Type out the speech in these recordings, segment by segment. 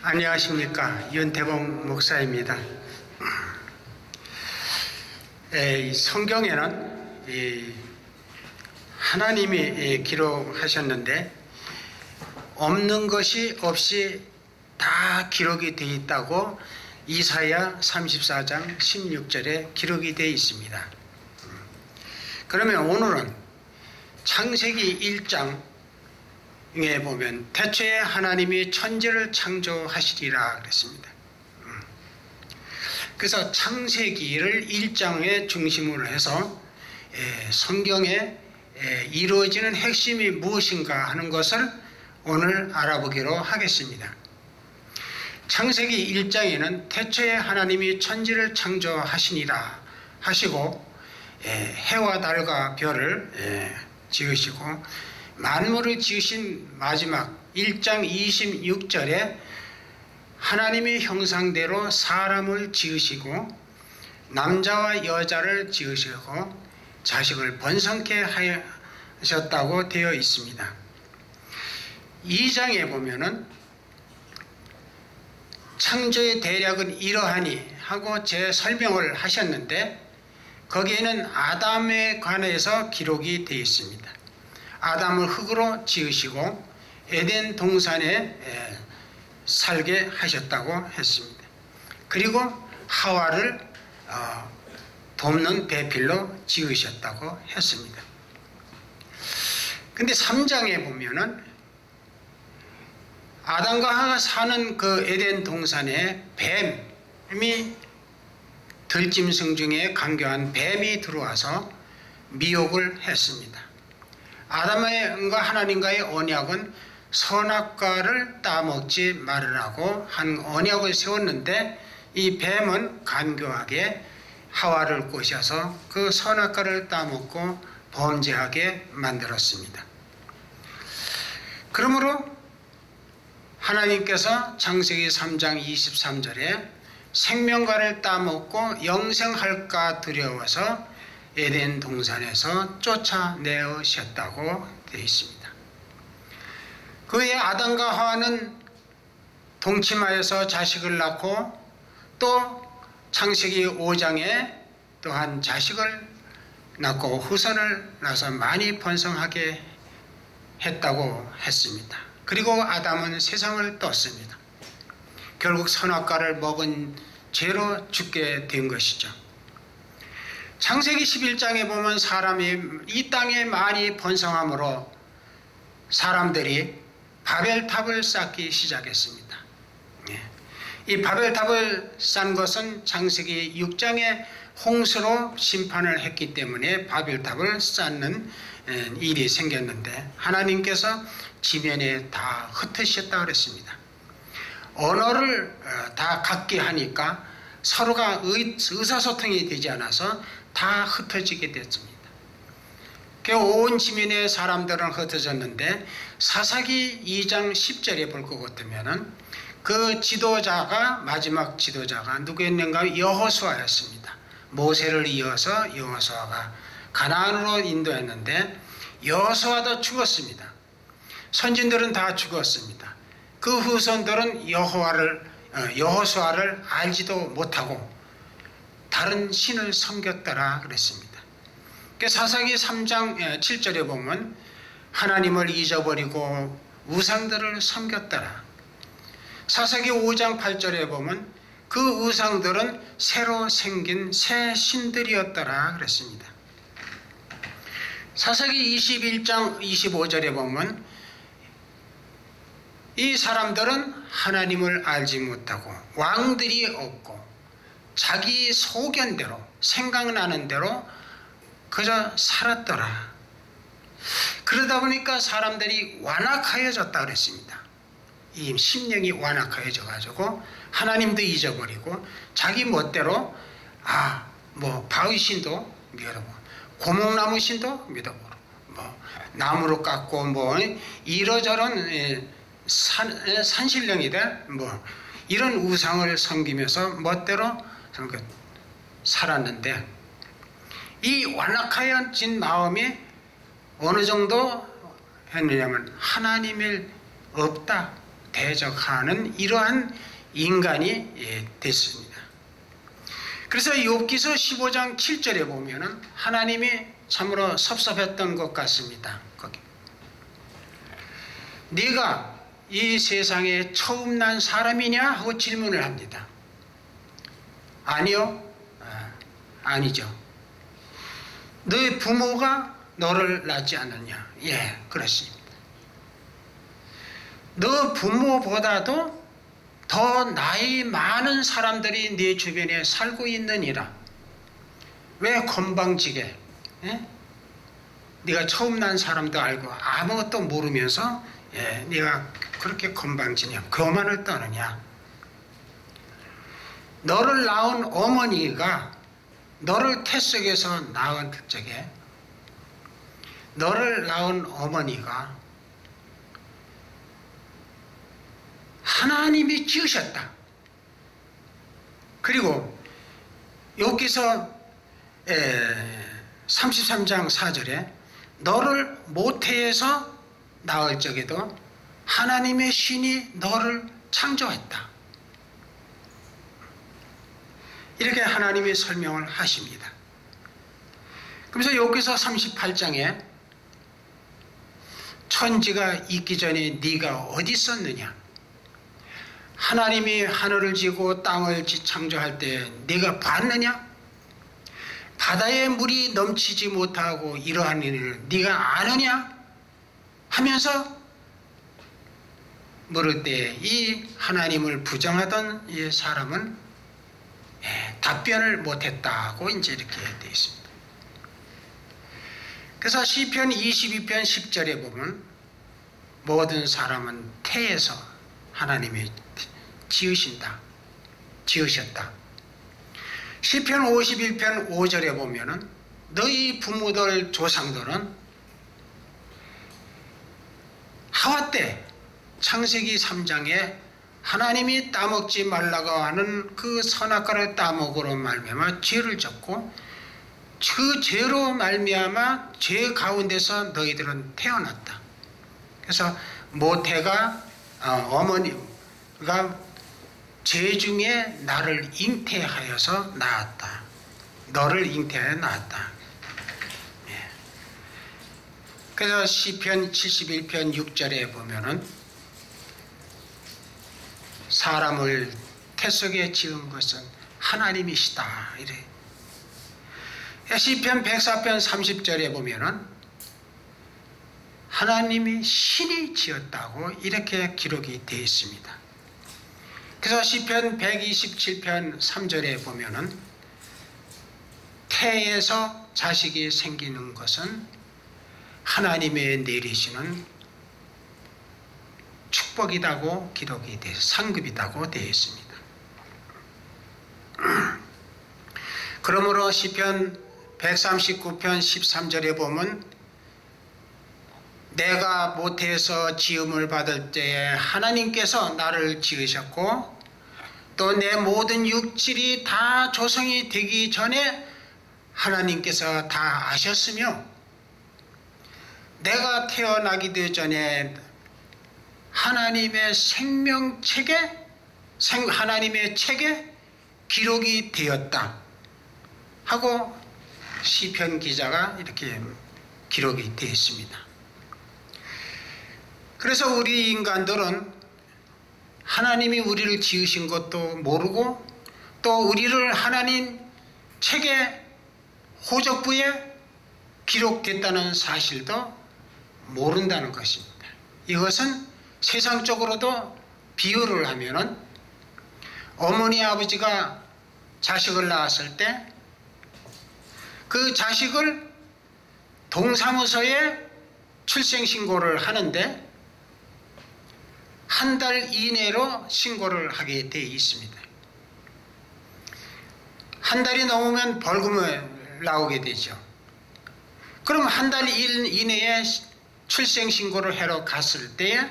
안녕하십니까. 윤태봉 목사입니다. 성경에는 하나님이 기록하셨는데 없는 것이 없이 다 기록이 되어 있다고 이사야 34장 16절에 기록이 되어 있습니다. 그러면 오늘은 창세기 1장에 보면 태초에 하나님이 천지를 창조하시리라 그랬습니다. 그래서 창세기를 1장에 중심으로 해서 성경에 이루어지는 핵심이 무엇인가 하는 것을 오늘 알아보기로 하겠습니다. 창세기 1장에는 태초에 하나님이 천지를 창조하시니라 하시고 해와 달과 별을 지으시고 만물을 지으신 마지막 1장 26절에 하나님의 형상대로 사람을 지으시고 남자와 여자를 지으시고 자식을 번성케 하셨다고 되어 있습니다. 2장에 보면은 창조의 대략은 이러하니 하고 제 설명을 하셨는데 거기에는 아담에 관해서 기록이 되어 있습니다. 아담을 흙으로 지으시고 에덴 동산에 살게 하셨다고 했습니다. 그리고 하와를 돕는 배필로 지으셨다고 했습니다. 근데 3장에 보면은 아담과 하와가 사는 그 에덴 동산에 뱀이 들짐승 중에 강교한 뱀이 들어와서 미혹을 했습니다. 아담과 하나님과의 언약은 선악과를 따먹지 말으라고 한 언약을 세웠는데 이 뱀은 간교하게 하와를 꼬셔서 그 선악과를 따먹고 범죄하게 만들었습니다. 그러므로 하나님께서 창세기 3장 23절에 생명과를 따먹고 영생할까 두려워서 에덴 동산에서 쫓아내으셨다고 되어 있습니다. 그 후에 아담과 하와는 동침하여서 자식을 낳고 또 창세기 5장에 또한 자식을 낳고 후손을 낳아서 많이 번성하게 했다고 했습니다. 그리고 아담은 세상을 떴습니다. 결국 선악과를 먹은 죄로 죽게 된 것이죠. 창세기 11장에 보면 사람이 이 땅에 많이 번성함으로 사람들이 바벨탑을 쌓기 시작했습니다. 이 바벨탑을 쌓은 것은 창세기 6장에 홍수로 심판을 했기 때문에 바벨탑을 쌓는 일이 생겼는데 하나님께서 지면에 다 흩으셨다고 그랬습니다. 언어를 다 갖게 하니까 서로가 의사소통이 되지 않아서 다 흩어지게 됐습니다. 온 지면의 사람들은 흩어졌는데 사사기 2장 10절에 볼 것 같으면은 그 지도자가 마지막 지도자가 누구였는가? 여호수아였습니다. 모세를 이어서 여호수아가 가나안으로 인도했는데 여호수아도 죽었습니다. 선진들은 다 죽었습니다. 그 후손들은 여호수아를 알지도 못하고 다른 신을 섬겼더라 그랬습니다. 사사기 3장 7절에 보면 하나님을 잊어버리고 우상들을 섬겼더라. 사사기 5장 8절에 보면 그 우상들은 새로 생긴 새 신들이었더라 그랬습니다. 사사기 21장 25절에 보면 이 사람들은 하나님을 알지 못하고 왕들이 없고 자기 소견대로 생각나는 대로 그저 살았더라. 그러다 보니까 사람들이 완악하여졌다 그랬습니다. 이 심령이 완악하여져 가지고 하나님도 잊어버리고 자기 멋대로 바위 신도 믿어보고 고목나무 신도 믿어보고 나무로 깎고 이러저런 산신령이다 이런 우상을 섬기면서 멋대로 살았는데 이 완악하여진 마음이 어느 정도 했느냐면 하나님이 없다 대적하는 이러한 인간이 됐습니다. 그래서 욥기서 15장 7절에 보면은 하나님이 참으로 섭섭했던 것 같습니다. 거기. 네가 이 세상에 처음 난 사람이냐 하고 질문을 합니다. 아니요. 아니죠. 너의 부모가 너를 낳지 않았냐? 예, 그렇습니다. 너 부모보다도 더 나이 많은 사람들이 네 주변에 살고 있느니라. 왜 건방지게? 예? 네가 처음 난 사람도 알고 아무것도 모르면서 네가 그렇게 건방지냐? 교만을 떠느냐? 너를 낳은 어머니가 너를 태속에서 낳은 적에 너를 낳은 어머니가 하나님이 지으셨다. 그리고 여기서 33장 4절에 너를 모태에서 낳을 적에도 하나님의 신이 너를 창조했다. 이렇게 하나님이 설명을 하십니다. 그래서 여기서 38장에 천지가 있기 전에 네가 어디 있었느냐? 하나님이 하늘을 지고 땅을 창조할 때 네가 봤느냐? 바다에 물이 넘치지 못하고 이러한 일을 네가 아느냐? 하면서 물을 때 이 하나님을 부정하던 이 사람은 답변을 못했다고 이제 이렇게 되어 있습니다. 그래서 시편 22편 10절에 보면 모든 사람은 태에서 하나님이 지으셨다. 시편 51편 5절에 보면은 너희 부모들 조상들은 하와 때 창세기 3장에 하나님이 따먹지 말라고 하는 그 선악과를 따먹으로 말미암아 죄를 졌고 그 죄로 말미암아 죄 가운데서 너희들은 태어났다. 그래서 모태가 어머니가 죄 중에 나를 잉태하여서 낳았다. 너를 잉태하여 낳았다. 그래서 시편 71편 6절에 보면은 사람을 태속에 지은 것은 하나님이시다. 이래. 시편 104편 30절에 보면은 하나님이 신이 지었다고 이렇게 기록이 되어 있습니다. 그래서 시편 127편 3절에 보면은 태에서 자식이 생기는 것은 하나님의 내리시는 축복이라고 기록이 되어 상급이라고 되어 있습니다. 그러므로 시편 139편 13절에 보면 내가 모태에서 지음을 받을 때에 하나님께서 나를 지으셨고 또 내 모든 육질이 다 조성이 되기 전에 하나님께서 다 아셨으며 내가 태어나기도 전에 하나님의 생명책에 하나님의 책에 기록이 되었다 하고 시편 기자가 이렇게 기록이 되어 있습니다. 그래서 우리 인간들은 하나님이 우리를 지으신 것도 모르고 또 우리를 하나님 책에 호적부에 기록됐다는 사실도 모른다는 것입니다. 이것은 세상적으로도 비유를 하면은 어머니 아버지가 자식을 낳았을 때 그 자식을 동사무소에 출생신고를 하는데 한 달 이내로 신고를 하게 되어 있습니다. 한 달이 넘으면 벌금을 나오게 되죠. 그럼 한 달 이내에 출생신고를 하러 갔을 때에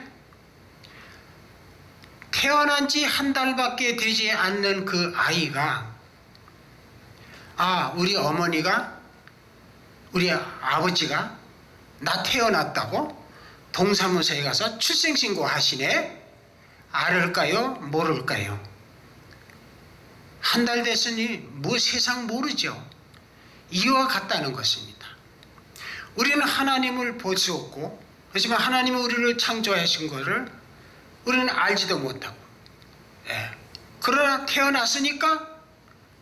태어난 지 한 달밖에 되지 않는 그 아이가 우리 어머니가 우리 아버지가 나 태어났다고 동사무소에 가서 출생신고 하시네 알을까요? 모를까요? 한 달 됐으니 뭐 세상 모르죠. 이와 같다는 것입니다. 우리는 하나님을 볼 수 없고, 하지만 하나님은 우리를 창조하신 것을 우리는 알지도 못하고, 그러나 태어났으니까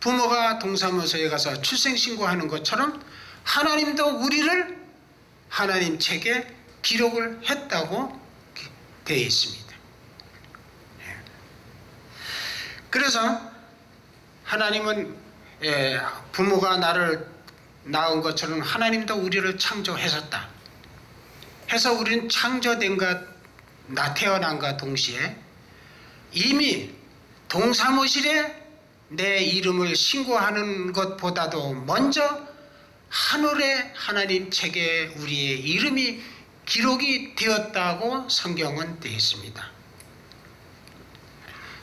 부모가 동사무소에 가서 출생신고하는 것처럼 하나님도 우리를 하나님 책에 기록을 했다고 되어 있습니다. 그래서 하나님은 부모가 나를 낳은 것처럼 하나님도 우리를 창조하셨다 해서 우리는 창조된과 태어난과 동시에 이미 동사무실에 내 이름을 신고하는 것보다도 먼저 하늘의 하나님 책에 우리의 이름이 기록이 되었다고 성경은 되어 있습니다.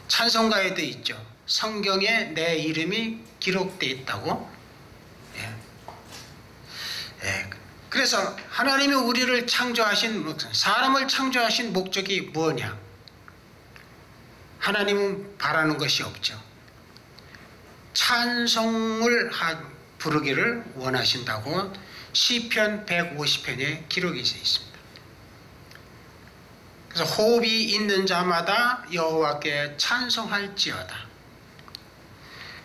찬송가에도 있죠. 성경에 내 이름이 기록되어 있다고. 그래서 하나님이 우리를 창조하신, 사람을 창조하신 목적이 뭐냐? 하나님은 바라는 것이 없죠. 찬송을 부르기를 원하신다고 시편 150편에 기록이 되어 있습니다. 그래서 호흡이 있는 자마다 여호와께 찬송할지어다.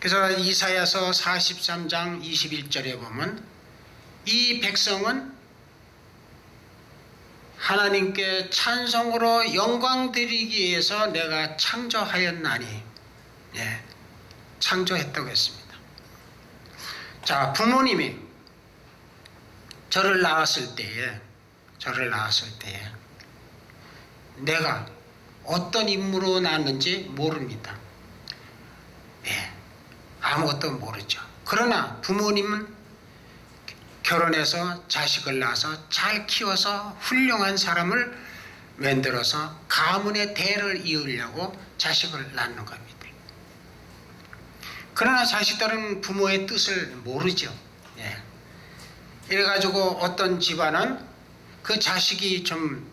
그래서 이사야서 43장 21절에 보면 이 백성은 하나님께 찬송으로 영광 드리기 위해서 내가 창조하였나니, 창조했다고 했습니다. 자, 부모님이 저를 낳았을 때에 내가 어떤 인물로 낳았는지 모릅니다. 아무것도 모르죠. 그러나 부모님은 결혼해서 자식을 낳아서 잘 키워서 훌륭한 사람을 만들어서 가문의 대를 이으려고 자식을 낳는 겁니다. 그러나 자식들은 부모의 뜻을 모르죠. 이래가지고 어떤 집안은 그 자식이 좀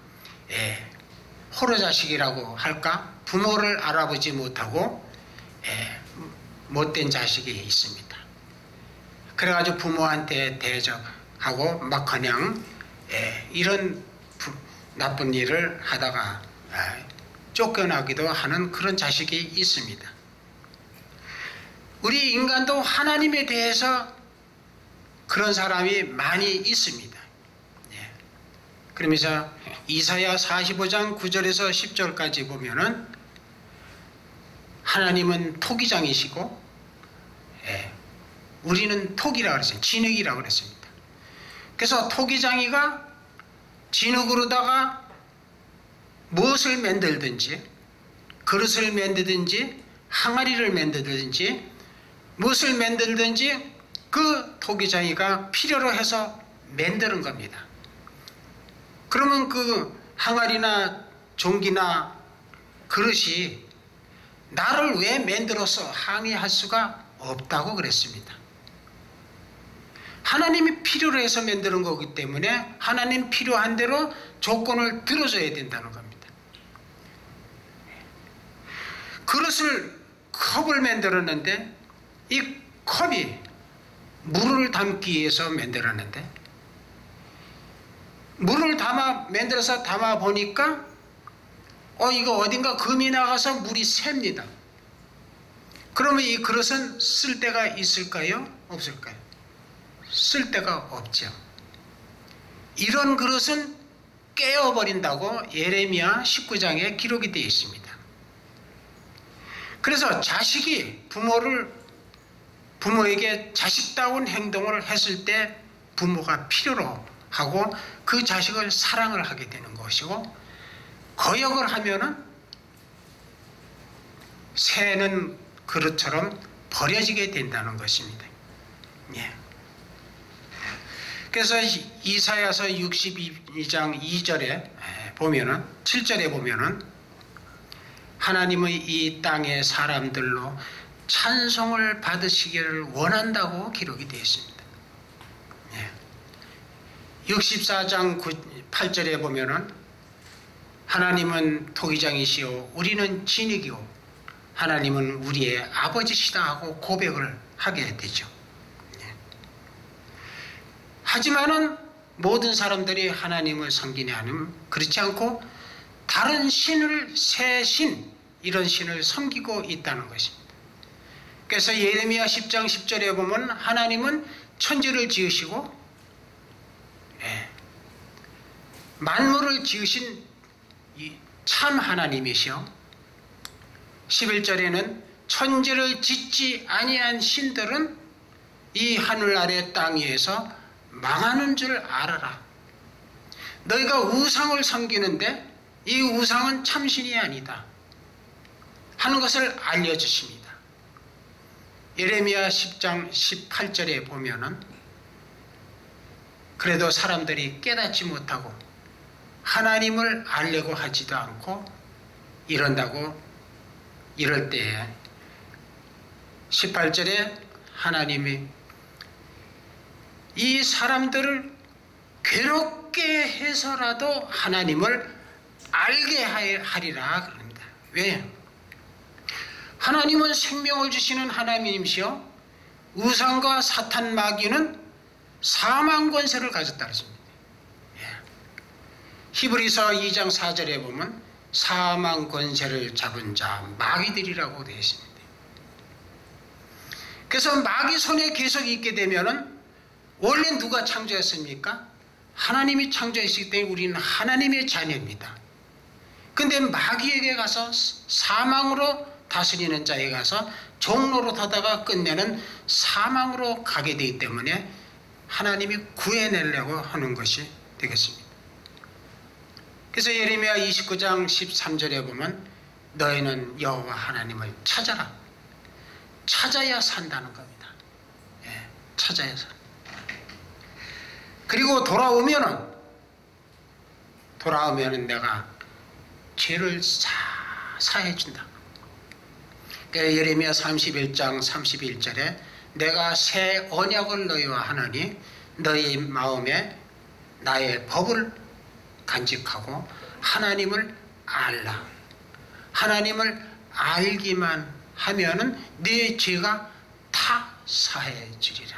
호러 자식이라고 할까? 부모를 알아보지 못하고 못된 자식이 있습니다. 그래가지고 부모한테 대적하고 막 그냥 이런 나쁜 일을 하다가 쫓겨나기도 하는 그런 자식이 있습니다. 우리 인간도 하나님에 대해서 그런 사람이 많이 있습니다. 그러면서 이사야 45장 9절에서 10절까지 보면은 하나님은 토기장이시고 우리는 토기라고 그랬어요. 진흙이라고 그랬습니다. 그래서 토기장이가 진흙으로다가 무엇을 만들든지, 그릇을 만들든지 항아리를 만들든지 무엇을 만들든지 그 토기장이가 필요로 해서 만드는 겁니다. 그러면 그 항아리나 종기나 그릇이 나를 왜 만들어서 항의할 수가 없다고 그랬습니다. 하나님이 필요로 해서 만드는 거기 때문에 하나님 필요한 대로 조건을 들어줘야 된다는 겁니다. 그릇을, 컵을 만들었는데 이 컵이 물을 담기 위해서 만들었는데 물을 만들어서 담아 보니까 이거 어딘가 금이 나가서 물이 셉니다. 그러면 이 그릇은 쓸 데가 있을까요? 없을까요? 쓸 데가 없죠. 이런 그릇은 깨어버린다고 예레미야 19장에 기록이 되어 있습니다. 그래서 자식이 부모에게 자식다운 행동을 했을 때 부모가 필요로 하고 그 자식을 사랑을 하게 되는 것이고, 거역을 하면은 새는 그릇처럼 버려지게 된다는 것입니다. 그래서 이사야서 62장 2절에 보면은, 7절에 보면은 하나님의 이 땅의 사람들로 찬송을 받으시기를 원한다고 기록이 되어 있습니다. 64장 8절에 보면은 하나님은 토기장이시오 우리는 진흙이오 하나님은 우리의 아버지시다 하고 고백을 하게 되죠. 하지만은 모든 사람들이 하나님을 섬기냐 하면 그렇지 않고 다른 신을 새 신 이런 신을 섬기고 있다는 것입니다. 그래서 예레미야 10장 10절에 보면 하나님은 천지를 지으시고 만물을 지으신 참 하나님이시오 11절에는 천지를 짓지 아니한 신들은 이 하늘 아래 땅 위에서 망하는 줄 알아라. 너희가 우상을 섬기는데 이 우상은 참신이 아니다 하는 것을 알려주십니다. 예레미야 10장 18절에 보면은 그래도 사람들이 깨닫지 못하고 하나님을 알려고 하지도 않고 이럴 때에 18절에 하나님이 이 사람들을 괴롭게 해서라도 하나님을 알게 하리라 그럽니다. 왜? 하나님은 생명을 주시는 하나님이시여 우상과 사탄 마귀는 사망 권세를 가졌다 그랬습니다. 히브리서 2장 4절에 보면 사망 권세를 잡은 자 마귀들이라고 되어 있습니다. 그래서 마귀 손에 계속 있게 되면은 원래 누가 창조했습니까? 하나님이 창조했기 때문에 우리는 하나님의 자녀입니다. 근데 마귀에게 가서 사망으로 다스리는 자에 가서 종로로 타다가 끝내는 사망으로 가게 되기 때문에 하나님이 구해내려고 하는 것이 되겠습니다. 그래서 예레미야 29장 13절에 보면 너희는 여호와 하나님을 찾아라. 찾아야 산다는 겁니다. 찾아야 산. 그리고 돌아오면은 내가 죄를 사해 준다. 예레미야 31장 31절에 내가 새 언약을 너희와 하노니 너희 마음에 나의 법을 간직하고 하나님을 알라. 하나님을 알기만 하면은 네 죄가 다 사해지리라.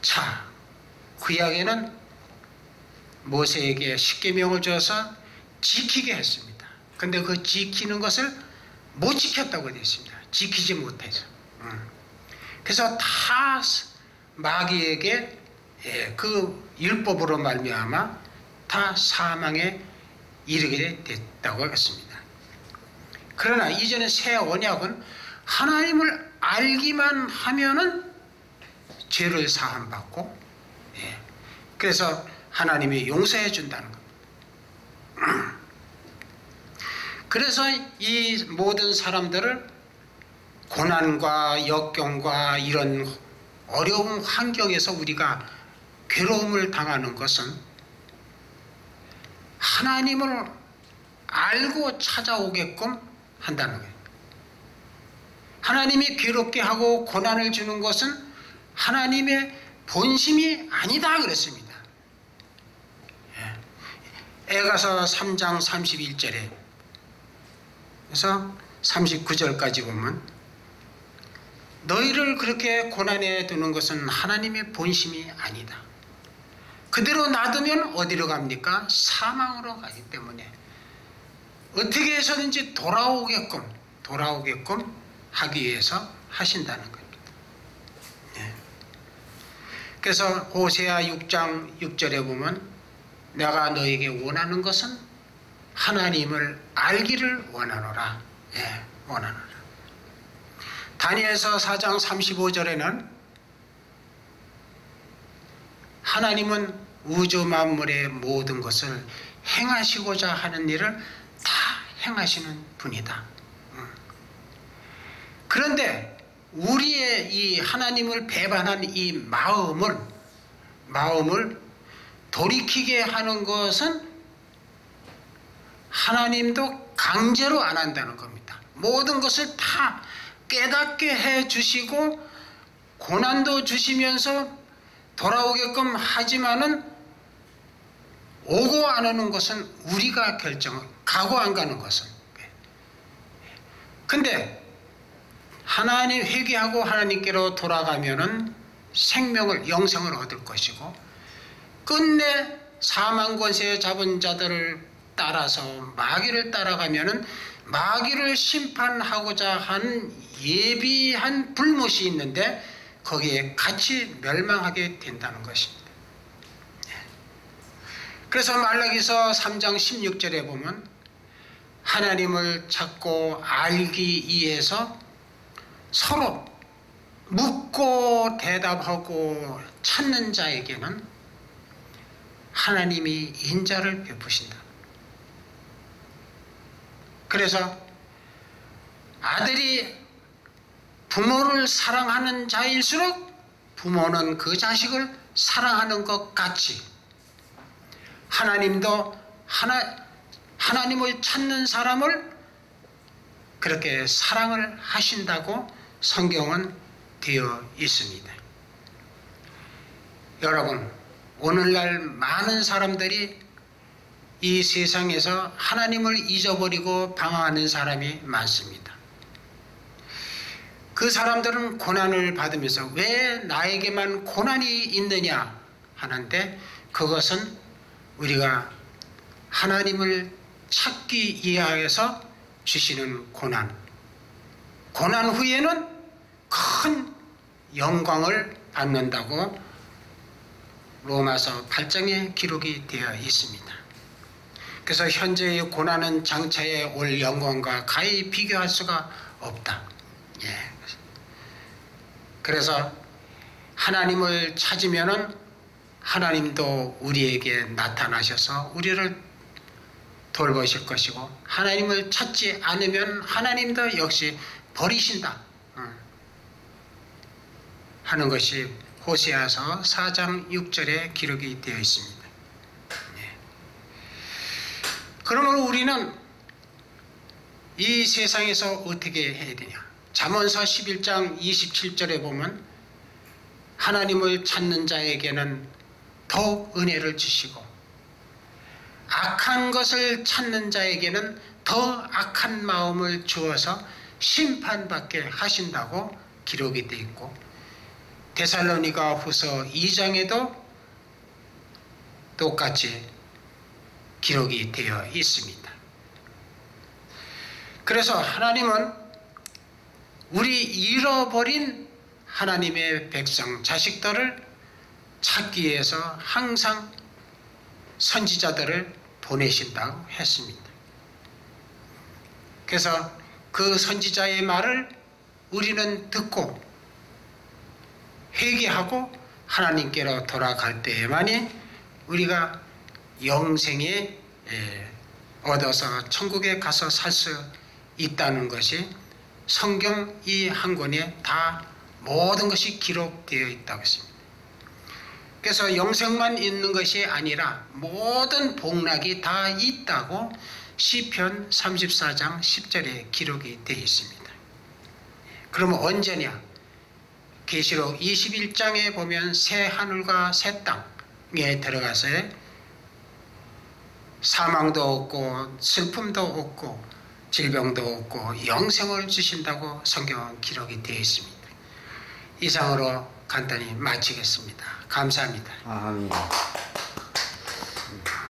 자, 구약에는 모세에게 십계명을 줘서 지키게 했습니다. 근데 그 지키는 것을 못 지켰다고 되어 있습니다. 지키지 못해서. 그래서 다 마귀에게 그 율법으로 말미암아 다 사망에 이르게 됐다고 하겠습니다. 그러나 이제는 새 언약은 하나님을 알기만 하면은 죄를 사함받고 그래서 하나님이 용서해 준다는 겁니다. 그래서 이 모든 사람들을 고난과 역경과 이런 어려운 환경에서 우리가 괴로움을 당하는 것은 하나님을 알고 찾아오게끔 한다는 거예요. 하나님이 괴롭게 하고 고난을 주는 것은 하나님의 본심이 아니다 그랬습니다. 에가서 3장 31절에 그래서 39절까지 보면 너희를 그렇게 고난에 두는 것은 하나님의 본심이 아니다. 그대로 놔두면 어디로 갑니까? 사망으로 가기 때문에 어떻게 해서든지 돌아오게끔 하기 위해서 하신다는 겁니다. 그래서 호세아 6장 6절에 보면 내가 너에게 원하는 것은 하나님을 알기를 원하노라. 원하노라. 다니엘서 4장 35절에는 하나님은 우주 만물의 모든 것을 행하시고자 하는 일을 다 행하시는 분이다. 그런데 우리의 이 하나님을 배반한 이 마음을 돌이키게 하는 것은 하나님도 강제로 안 한다는 겁니다. 모든 것을 다 깨닫게 해 주시고 고난도 주시면서 돌아오게끔 하지만은 오고 안 오는 것은 우리가 가고 안 가는 것은. 근데 하나님 회개하고 하나님께로 돌아가면은 생명을 영생을 얻을 것이고, 끝내 사망 권세 잡은 자들을 따라서 마귀를 따라가면은 마귀를 심판하고자 한 예비한 불못이 있는데 거기에 같이 멸망하게 된다는 것입니다. 그래서 말라기서 3장 16절에 보면 하나님을 찾고 알기 위해서 서로 묻고 대답하고 찾는 자에게는 하나님이 인자를 베푸신다. 그래서 아들이 부모를 사랑하는 자일수록 부모는 그 자식을 사랑하는 것 같이 하나님도 하나님을 찾는 사람을 그렇게 사랑을 하신다고 성경은 되어 있습니다. 여러분, 오늘날 많은 사람들이 이 세상에서 하나님을 잊어버리고 방황하는 사람이 많습니다. 그 사람들은 고난을 받으면서 왜 나에게만 고난이 있느냐 하는데, 그것은 우리가 하나님을 찾기 위하여서 주시는 고난 후에는 큰 영광을 받는다고 로마서 8장에 기록이 되어 있습니다. 그래서 현재의 고난은 장차에 올 영광과 가히 비교할 수가 없다. 그래서 하나님을 찾으면은 하나님도 우리에게 나타나셔서 우리를 돌보실 것이고, 하나님을 찾지 않으면 하나님도 역시 버리신다 하는 것이 호세아서 4장 6절에 기록이 되어 있습니다. 그러므로 우리는 이 세상에서 어떻게 해야 되냐? 잠언서 11장 27절에 보면 하나님을 찾는 자에게는 더욱 은혜를 주시고 악한 것을 찾는 자에게는 더 악한 마음을 주어서 심판받게 하신다고 기록이 되어 있고, 데살로니가 후서 2장에도 똑같이 기록이 되어 있습니다. 그래서 하나님은 우리 잃어버린 하나님의 백성, 자식들을 찾기 위해서 항상 선지자들을 보내신다고 했습니다. 그래서 그 선지자의 말을 우리는 듣고 회개하고 하나님께로 돌아갈 때에만이 우리가 영생에 얻어서 천국에 가서 살 수 있다는 것이 성경 이 한 권에 다 모든 것이 기록되어 있다고 했습니다. 그래서 영생만 있는 것이 아니라 모든 복락이 다 있다고 시편 34장 10절에 기록이 되어 있습니다. 그러면 언제냐? 계시록 21장에 보면 새 하늘과 새 땅에 들어가서 사망도 없고 슬픔도 없고 질병도 없고 영생을 주신다고 성경은 기록이 되어 있습니다. 이상으로 간단히 마치겠습니다. 감사합니다. 아멘.